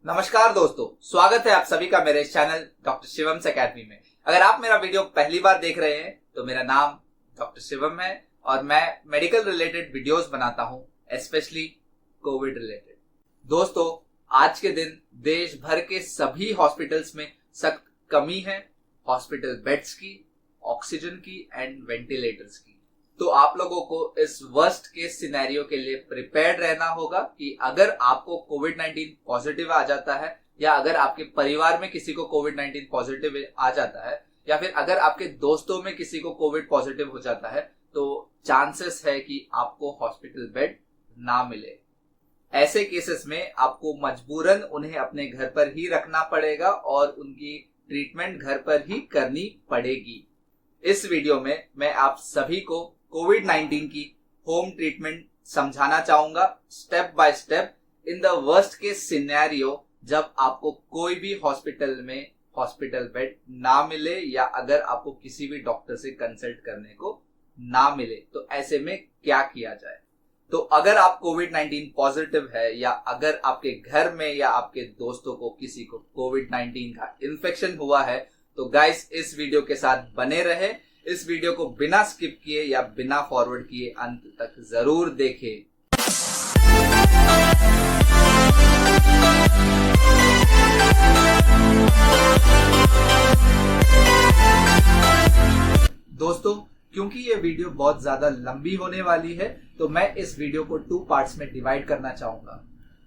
नमस्कार दोस्तों, स्वागत है आप सभी का मेरे चैनल डॉक्टर शिवम्स एकेडमी में। अगर आप मेरा वीडियो पहली बार देख रहे हैं तो मेरा नाम डॉक्टर शिवम है और मैं मेडिकल रिलेटेड वीडियोस बनाता हूं, स्पेशली कोविड रिलेटेड। दोस्तों, आज के दिन देश भर के सभी हॉस्पिटल्स में सख्त कमी है हॉस्पिटल बेड्स की, ऑक्सीजन की एंड वेंटिलेटर्स की। तो आप लोगों को इस वर्स्ट केस सिनेरियो के लिए प्रिपेयर्ड रहना होगा कि अगर आपको कोविड 19 पॉजिटिव आ जाता है या अगर आपके परिवार में किसी को कोविड 19 पॉजिटिव आ जाता है या फिर अगर आपके दोस्तों में किसी को कोविड पॉजिटिव हो जाता है तो चांसेस है कि आपको हॉस्पिटल बेड ना मिले। ऐसे केसेस में आपको मजबूरन उन्हें अपने घर पर ही रखना पड़ेगा और उनकी ट्रीटमेंट घर पर ही करनी पड़ेगी। इस वीडियो में मैं आप सभी को कोविड 19 की होम ट्रीटमेंट समझाना चाहूंगा step by step in the worst case scenario, जब आपको कोई भी हॉस्पिटल में हॉस्पिटल बेड ना मिले या अगर आपको किसी भी डॉक्टर से कंसल्ट करने को ना मिले तो ऐसे में क्या किया जाए। तो अगर आप कोविड 19 पॉजिटिव है या अगर आपके घर में या आपके दोस्तों को किसी को कोविड 19 का इन्फेक्शन हुआ है तो गाइस इस वीडियो के साथ बने रहे। इस वीडियो को बिना स्किप किए या बिना फॉरवर्ड किए अंत तक जरूर देखें। दोस्तों, क्योंकि ये वीडियो बहुत ज्यादा लंबी होने वाली है तो मैं इस वीडियो को 2 पार्ट्स में डिवाइड करना चाहूंगा।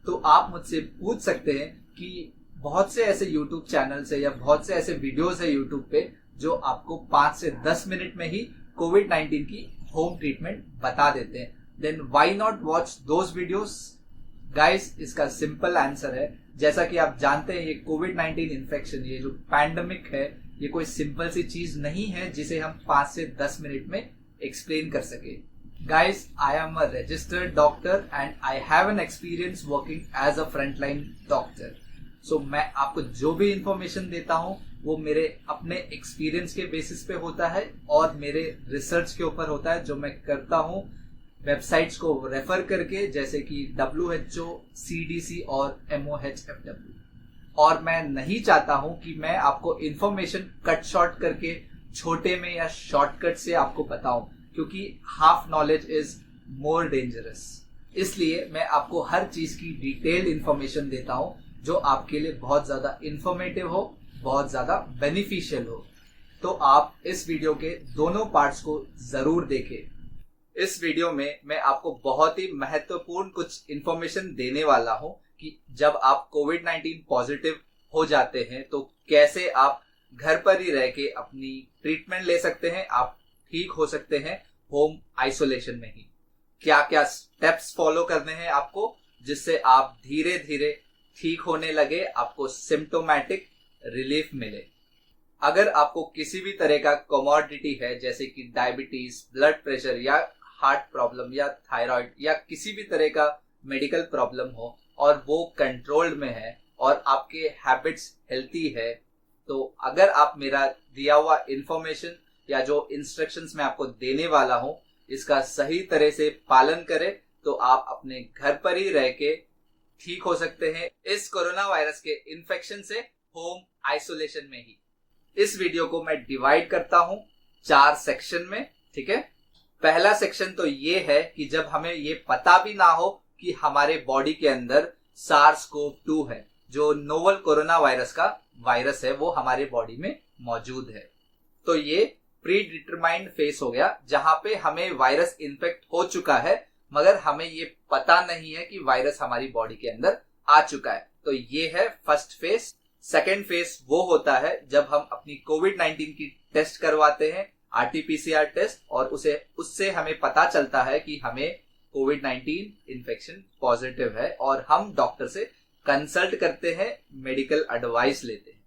तो आप मुझसे पूछ सकते हैं कि बहुत से ऐसे YouTube चैनल्स है या बहुत से ऐसे वीडियोस है YouTube पे जो आपको 5 से 10 मिनट में ही कोविड 19 की होम ट्रीटमेंट बता देते हैं, then why not watch those videos. Guys, इसका सिंपल आंसर है, जैसा कि आप जानते हैं ये कोविड 19 इन्फेक्शन, ये जो पैंडेमिक है, ये कोई सिंपल सी चीज नहीं है जिसे हम 5 से 10 मिनट में एक्सप्लेन कर सके। Guys, I am a registered doctor and I have an experience working as a frontline doctor. So मैं आपको जो भी इंफॉर्मेशन देता हूँ वो मेरे अपने एक्सपीरियंस के बेसिस पे होता है और मेरे रिसर्च के ऊपर होता है जो मैं करता हूँ वेबसाइट्स को रेफर करके, जैसे कि WHO, CDC और MOHFW। और मैं नहीं चाहता हूं कि मैं आपको इंफॉर्मेशन कट शॉर्ट करके छोटे में या शॉर्टकट से आपको बताऊं, क्योंकि half knowledge is more dangerous. इसलिए मैं आपको हर चीज की डिटेल्ड इंफॉर्मेशन देता हूं जो आपके लिए बहुत ज्यादा इंफॉर्मेटिव हो, बहुत ज्यादा बेनिफिशियल हो। तो आप इस वीडियो के दोनों पार्ट्स को जरूर देखें। इस वीडियो में मैं आपको बहुत ही महत्वपूर्ण कुछ इंफॉर्मेशन देने वाला हूं कि जब आप कोविड 19 पॉजिटिव हो जाते हैं तो कैसे आप घर पर ही रह के अपनी ट्रीटमेंट ले सकते हैं, आप ठीक हो सकते हैं होम आइसोलेशन में ही। क्या क्या स्टेप्स फॉलो करने हैं आपको जिससे आप धीरे धीरे ठीक होने लगे, आपको सिम्टोमेटिक रिलीफ मिले। अगर आपको किसी भी तरह का कोमोर्बिडिटी है, जैसे कि डायबिटीज, ब्लड प्रेशर या हार्ट प्रॉब्लम या थायराइड या किसी भी तरह का मेडिकल प्रॉब्लम हो और वो कंट्रोल्ड में है और आपके हैबिट्स हेल्थी है, तो अगर आप मेरा दिया हुआ इंफॉर्मेशन या जो इंस्ट्रक्शंस मैं आपको देने वाला हूं इसका सही तरह से पालन करें तो आप अपने घर पर ही रह के ठीक हो सकते हैं इस कोरोना वायरस के इन्फेक्शन से होम आइसोलेशन में ही। इस वीडियो को मैं डिवाइड करता हूं 4 सेक्शन में, ठीक है। पहला सेक्शन तो ये है कि जब हमें ये पता भी ना हो कि हमारे बॉडी के अंदर SARS-CoV-2 है, जो नोवल कोरोना वायरस का वायरस है, वो हमारे बॉडी में मौजूद है। तो ये प्री डिटरमाइंड फेस हो गया जहां पे हमें वायरस इन्फेक्ट हो चुका है मगर हमें ये पता नहीं है कि वायरस हमारी बॉडी के अंदर आ चुका है। तो ये है फर्स्ट फेस। सेकेंड फेस वो होता है जब हम अपनी कोविड 19 की टेस्ट करवाते हैं, RT-PCR टेस्ट, और उससे हमें पता चलता है कि हमें कोविड 19 इन्फेक्शन पॉजिटिव है और हम डॉक्टर से कंसल्ट करते हैं, मेडिकल एडवाइस लेते हैं।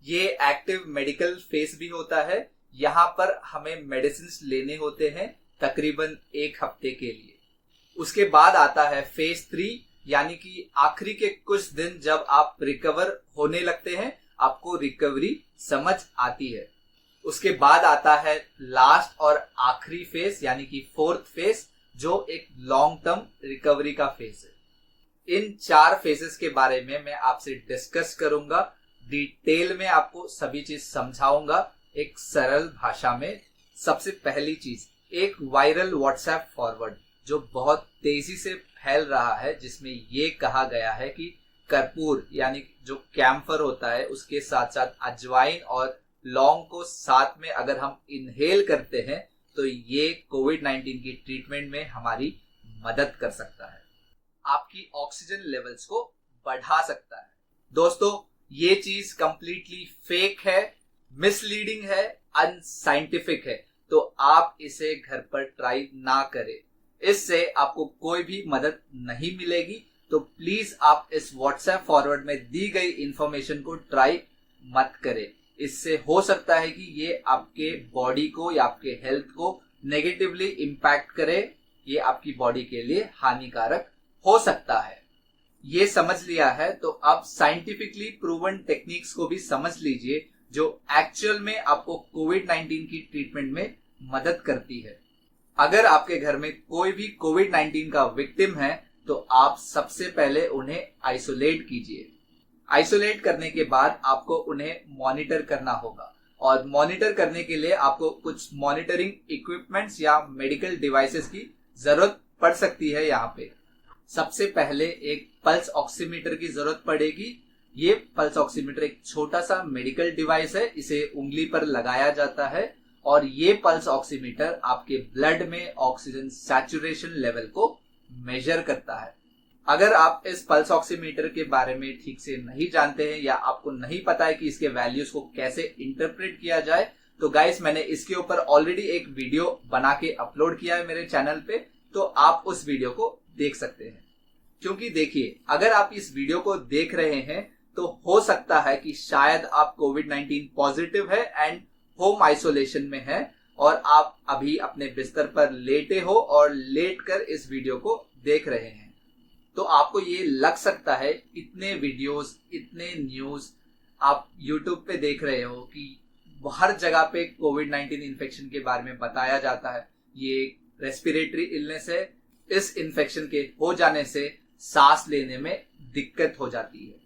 ये एक्टिव मेडिकल फेस भी होता है, यहाँ पर हमें मेडिसिन लेने होते हैं तकरीबन 1 हफ्ते के लिए। उसके बाद आता है फेज 3, यानी कि आखिरी के कुछ दिन जब आप रिकवर होने लगते हैं, आपको रिकवरी समझ आती है। उसके बाद आता है लास्ट और आखिरी फेज यानी कि 4th फेज, जो एक लॉन्ग टर्म रिकवरी का फेज है। इन 4 फेजेस के बारे में मैं आपसे डिस्कस करूंगा, डिटेल में आपको सभी चीज समझाऊंगा एक सरल भाषा में। सबसे पहली चीज, एक वायरल व्हाट्सएप फॉरवर्ड जो बहुत तेजी से फैल रहा है, जिसमें ये कहा गया है कि कर्पूर यानी जो कैम्फर होता है उसके साथ साथ अजवाइन और लौंग को साथ में अगर हम इनहेल करते हैं तो ये कोविड-19 की ट्रीटमेंट में हमारी मदद कर सकता है, आपकी ऑक्सीजन लेवल्स को बढ़ा सकता है। दोस्तों, ये चीज कंप्लीटली फेक है, मिसलीडिंग है, अनसाइंटिफिक है, तो आप इसे घर पर ट्राई ना करें। इससे आपको कोई भी मदद नहीं मिलेगी। तो प्लीज आप इस व्हाट्सएप फॉरवर्ड में दी गई इंफॉर्मेशन को ट्राई मत करें। इससे हो सकता है कि ये आपके बॉडी को या आपके हेल्थ को नेगेटिवली इम्पैक्ट करे, ये आपकी बॉडी के लिए हानिकारक हो सकता है। ये समझ लिया है तो आप साइंटिफिकली प्रूवन टेक्निक्स को भी समझ लीजिए जो एक्चुअल में आपको कोविड-19 की ट्रीटमेंट में मदद करती है। अगर आपके घर में कोई भी कोविड-19 का विक्टिम है तो आप सबसे पहले उन्हें आइसोलेट कीजिए। आइसोलेट करने के बाद आपको उन्हें मॉनिटर करना होगा, और मॉनिटर करने के लिए आपको कुछ मॉनिटरिंग इक्विपमेंट्स या मेडिकल डिवाइसेस की जरूरत पड़ सकती है। यहाँ पे सबसे पहले एक पल्स ऑक्सीमीटर की जरूरत पड़ेगी। ये पल्स ऑक्सीमीटर एक छोटा सा मेडिकल डिवाइस है, इसे उंगली पर लगाया जाता है और ये पल्स ऑक्सीमीटर आपके ब्लड में ऑक्सीजन सैचुरेशन लेवल को मेजर करता है। अगर आप इस पल्स ऑक्सीमीटर के बारे में ठीक से नहीं जानते हैं या आपको नहीं पता है कि इसके वैल्यूज को कैसे इंटरप्रेट किया जाए, तो गाइस मैंने इसके ऊपर ऑलरेडी एक वीडियो बना के अपलोड किया है मेरे चैनल पे, तो आप उस वीडियो को देख सकते हैं। क्योंकि देखिए, अगर आप इस वीडियो को देख रहे हैं तो हो सकता है कि शायद आप कोविड-19 पॉजिटिव है एंड होम आइसोलेशन में है और आप अभी अपने बिस्तर पर लेटे हो और लेट कर इस वीडियो को देख रहे हैं। तो आपको ये लग सकता है इतने वीडियोस, इतने न्यूज आप यूट्यूब पे देख रहे हो कि हर जगह पे कोविड-19 इन्फेक्शन के बारे में बताया जाता है। ये रेस्पिरेटरी इलनेस है, इस इन्फेक्शन के हो जाने से सांस लेने में दिक्कत हो जाती है।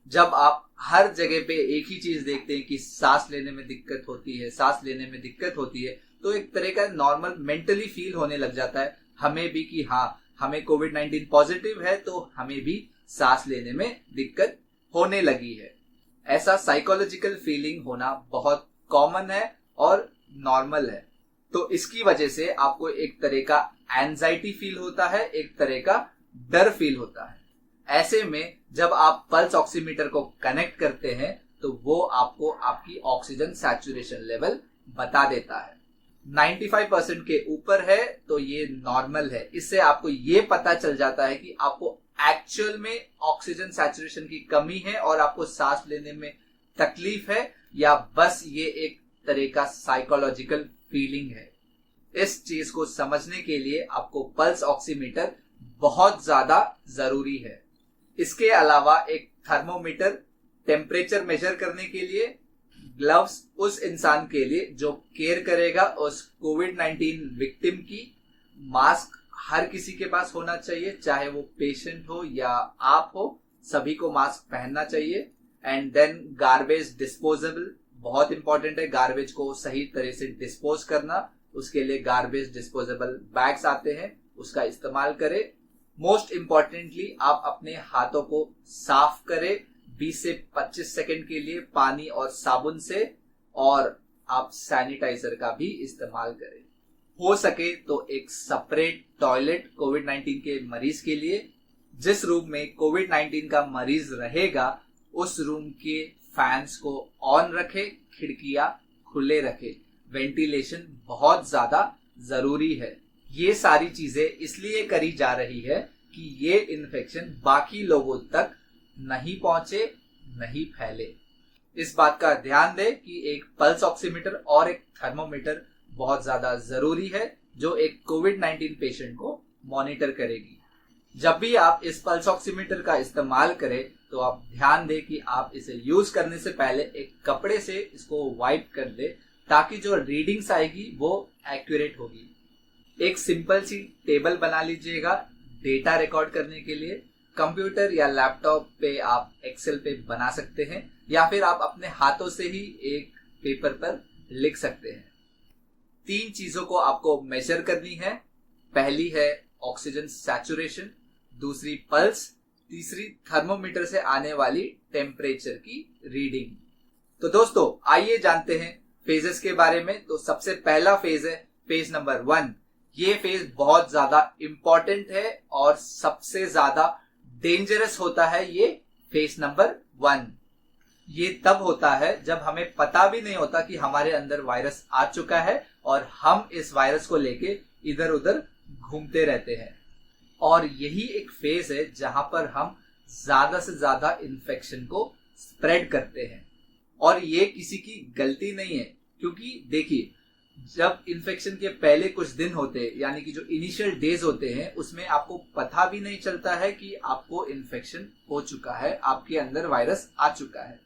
जब आप हर जगह पे एक ही चीज देखते हैं कि सांस लेने में दिक्कत होती है, सांस लेने में दिक्कत होती है, तो एक तरह का नॉर्मल मेंटली फील होने लग जाता है हमें भी कि हाँ, हमें कोविड-19 पॉजिटिव है तो हमें भी सांस लेने में दिक्कत होने लगी है। ऐसा साइकोलॉजिकल फीलिंग होना बहुत कॉमन है और नॉर्मल है। तो इसकी वजह से आपको एक तरह का एंजाइटी फील होता है, एक तरह का डर फील होता है। ऐसे में जब आप पल्स ऑक्सीमीटर को कनेक्ट करते हैं तो वो आपको आपकी ऑक्सीजन सैचुरेशन लेवल बता देता है। 95% के ऊपर है तो ये नॉर्मल है। इससे आपको ये पता चल जाता है कि आपको एक्चुअल में ऑक्सीजन सैचुरेशन की कमी है और आपको सांस लेने में तकलीफ है, या बस ये एक तरह का साइकोलॉजिकल फीलिंग है। इस चीज को समझने के लिए आपको पल्स ऑक्सीमीटर बहुत ज्यादा जरूरी है। इसके अलावा एक थर्मोमीटर टेम्परेचर मेजर करने के लिए, ग्लव्स उस इंसान के लिए जो केयर करेगा उस कोविड-19 विक्टिम की, मास्क हर किसी के पास होना चाहिए, चाहे वो पेशेंट हो या आप हो, सभी को मास्क पहनना चाहिए। एंड देन गार्बेज डिस्पोजेबल बहुत इंपॉर्टेंट है, गार्बेज को सही तरह से डिस्पोज करना, उसके लिए गार्बेज डिस्पोजेबल बैग्स आते हैं, उसका इस्तेमाल करें। मोस्ट इंपॉर्टेंटली आप अपने हाथों को साफ करें 20 से 25 सेकंड के लिए पानी और साबुन से, और आप सैनिटाइजर का भी इस्तेमाल करें। हो सके तो एक सेपरेट टॉयलेट कोविड-19 के मरीज के लिए, जिस रूम में कोविड-19 का मरीज रहेगा उस रूम के फैंस को ऑन रखें, खिड़कियां खुले रखें। वेंटिलेशन बहुत ज्यादा जरूरी है। ये सारी चीजें इसलिए करी जा रही है कि ये इन्फेक्शन बाकी लोगों तक नहीं पहुंचे, नहीं फैले। इस बात का ध्यान दें कि एक पल्स ऑक्सीमीटर और एक थर्मोमीटर बहुत ज्यादा जरूरी है जो एक कोविड-19 पेशेंट को मॉनिटर करेगी। जब भी आप इस पल्स ऑक्सीमीटर का इस्तेमाल करें तो आप ध्यान दें कि आप इसे यूज करने से पहले एक कपड़े से इसको वाइप कर दे, ताकि जो रीडिंग्स आएगी वो एक्यूरेट होगी। एक सिंपल सी टेबल बना लीजिएगा डेटा रिकॉर्ड करने के लिए। कंप्यूटर या लैपटॉप पे आप एक्सेल पे बना सकते हैं, या फिर आप अपने हाथों से ही एक पेपर पर लिख सकते हैं। 3 चीजों को आपको मेजर करनी है। पहली है ऑक्सीजन सैचुरेशन, दूसरी पल्स, तीसरी थर्मोमीटर से आने वाली टेम्परेचर की रीडिंग। तो दोस्तों आइए जानते हैं फेजेस के बारे में। तो सबसे पहला फेज है फेज नंबर 1। ये फेज बहुत ज्यादा इंपॉर्टेंट है और सबसे ज्यादा डेंजरस होता है ये फेज नंबर 1। ये तब होता है जब हमें पता भी नहीं होता कि हमारे अंदर वायरस आ चुका है और हम इस वायरस को लेके इधर उधर घूमते रहते हैं। और यही एक फेज है जहां पर हम ज्यादा से ज्यादा इन्फेक्शन को स्प्रेड करते हैं। और ये किसी की गलती नहीं है, क्योंकि देखिए जब इन्फेक्शन के पहले कुछ दिन होते हैं, यानी कि जो इनिशियल डेज होते हैं, उसमें आपको पता भी नहीं चलता है कि आपको इन्फेक्शन हो चुका है, आपके अंदर वायरस आ चुका है।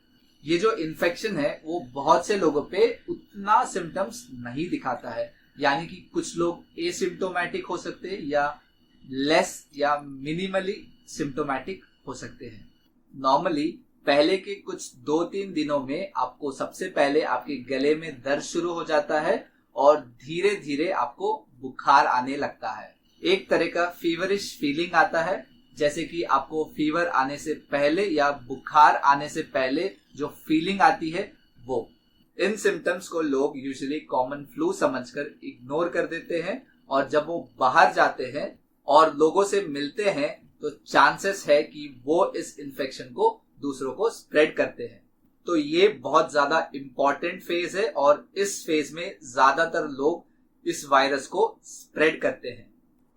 ये जो इन्फेक्शन है वो बहुत से लोगों पे उतना सिम्टम्स नहीं दिखाता है, यानी कि कुछ लोग एसिम्टोमेटिक हो सकते हैं या लेस या मिनिमली सिम्टोमेटिक हो सकते हैं। नॉर्मली पहले के कुछ 2-3 दिनों में आपको सबसे पहले आपके गले में दर्द शुरू हो जाता है और धीरे धीरे आपको बुखार आने लगता है। एक तरह का फीवरिश फीलिंग आता है, जैसे कि आपको फीवर आने से पहले या बुखार आने से पहले जो फीलिंग आती है वो। इन सिम्टम्स को लोग यूजुअली कॉमन फ्लू समझकर इग्नोर कर देते हैं, और जब वो बाहर जाते हैं और लोगों से मिलते हैं तो चांसेस है कि वो इस इन्फेक्शन को दूसरों को स्प्रेड करते हैं। तो ये बहुत ज्यादा इंपॉर्टेंट फेज है और इस फेज में ज्यादातर लोग इस वायरस को स्प्रेड करते हैं,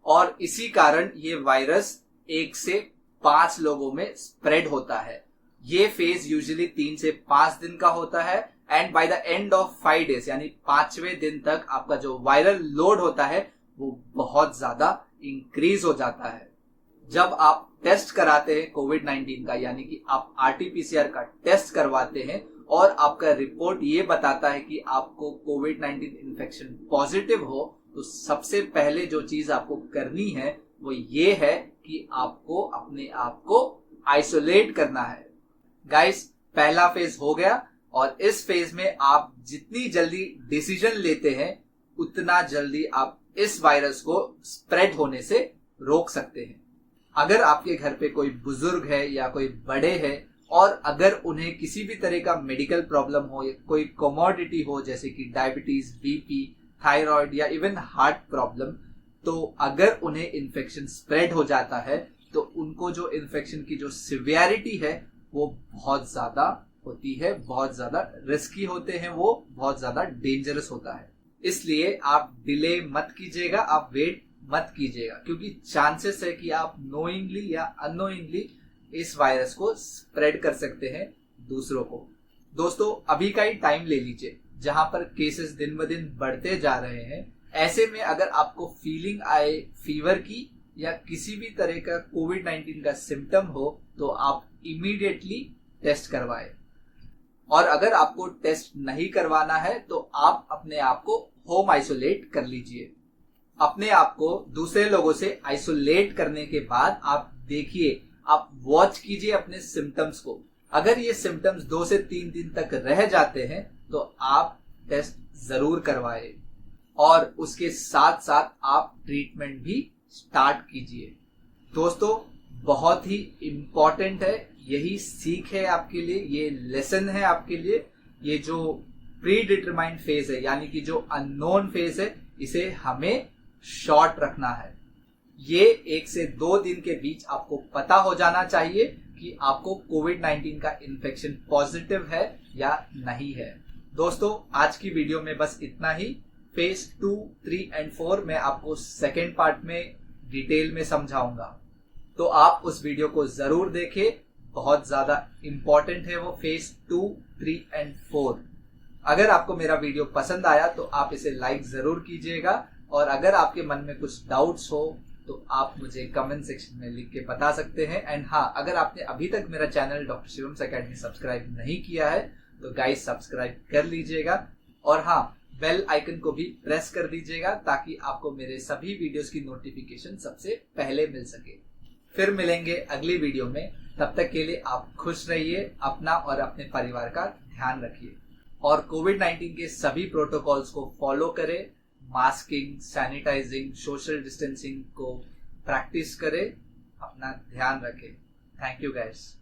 और इसी कारण ये वायरस 1 से 5 लोगों में स्प्रेड होता है। ये फेज यूजुअली 3 से 5 दिन का होता है, and by the end of 5 days यानी 5वें दिन तक आपका जो वायरल लोड होता है वो बहुत ज्यादा इंक्रीज हो जाता है। जब आप टेस्ट कराते हैं कोविड-19 का, यानी कि आप आरटीपीसीआर का टेस्ट करवाते हैं और आपका रिपोर्ट ये बताता है कि आपको कोविड-19 इन्फेक्शन पॉजिटिव हो, तो सबसे पहले जो चीज आपको करनी है वो ये है कि आपको अपने आप को आइसोलेट करना है। गाइस, पहला फेज हो गया, और इस फेज में आप जितनी जल्दी डिसीजन लेते हैं उतना जल्दी आप इस वायरस को स्प्रेड होने से रोक सकते हैं। अगर आपके घर पे कोई बुजुर्ग है या कोई बड़े हैं और अगर उन्हें किसी भी तरह का मेडिकल प्रॉब्लम हो या कोई कोमोडिटी हो, जैसे कि डायबिटीज, बीपी, थायराइड या इवन हार्ट प्रॉब्लम, तो अगर उन्हें इन्फेक्शन स्प्रेड हो जाता है तो उनको जो इन्फेक्शन की जो सिवियरिटी है वो बहुत ज्यादा होती है, बहुत ज्यादा रिस्की होते हैं, वो बहुत ज्यादा डेंजरस होता है। इसलिए आप डिले मत कीजिएगा, आप वेट मत कीजिएगा, क्योंकि चांसेस है कि आप नोइंगली या अननोइंगली इस वायरस को स्प्रेड कर सकते हैं दूसरों को। दोस्तों अभी का ही टाइम ले लीजिए, जहां पर केसेस दिन ब दिन बढ़ते जा रहे हैं। ऐसे में अगर आपको फीलिंग आए फीवर की या किसी भी तरह का कोविड-19 का सिम्टम हो तो आप इमीडिएटली टेस्ट करवाएं। और अगर आपको टेस्ट नहीं करवाना है तो आप अपने आप को होम आइसोलेट कर लीजिए। अपने आप को दूसरे लोगों से आइसोलेट करने के बाद आप देखिए, आप वॉच कीजिए अपने सिम्टम्स को। अगर ये सिम्टम्स 2 से 3 दिन तक रह जाते हैं तो आप टेस्ट जरूर करवाएं, और उसके साथ साथ आप ट्रीटमेंट भी स्टार्ट कीजिए। दोस्तों बहुत ही इंपॉर्टेंट है, यही सीख है आपके लिए, ये लेसन है आपके लिए। ये जो प्री डिटरमाइंड फेज है, यानी कि जो अननोन फेज है, इसे हमें शॉर्ट रखना है। ये 1 से 2 दिन के बीच आपको पता हो जाना चाहिए कि आपको कोविड-19 का इन्फेक्शन पॉजिटिव है या नहीं है। दोस्तों आज की वीडियो में बस इतना ही। फेज 2, 3 एंड 4 मैं आपको सेकेंड पार्ट में डिटेल में समझाऊंगा, तो आप उस वीडियो को जरूर देखें। बहुत ज्यादा इंपॉर्टेंट है वो फेज 2, 3 एंड 4। अगर आपको मेरा वीडियो पसंद आया तो आप इसे लाइक जरूर कीजिएगा, और अगर आपके मन में कुछ डाउट्स हो तो आप मुझे कमेंट सेक्शन में लिख के बता सकते हैं। एंड हाँ, अगर आपने अभी तक मेरा चैनल डॉक्टर शिवम्स एकेडमी सब्सक्राइब नहीं किया है तो गाइस सब्सक्राइब कर लीजिएगा, और हाँ बेल आइकन को भी प्रेस कर दीजिएगा ताकि आपको मेरे सभी वीडियोस की नोटिफिकेशन सबसे पहले मिल सके। फिर मिलेंगे अगली वीडियो में। तब तक के लिए आप खुश रहिए, अपना और अपने परिवार का ध्यान रखिए और कोविड-19 के सभी प्रोटोकॉल्स को फॉलो करें। मास्किंग, सैनिटाइजिंग, सोशल डिस्टेंसिंग को प्रैक्टिस करें। अपना ध्यान रखें। Thank you guys.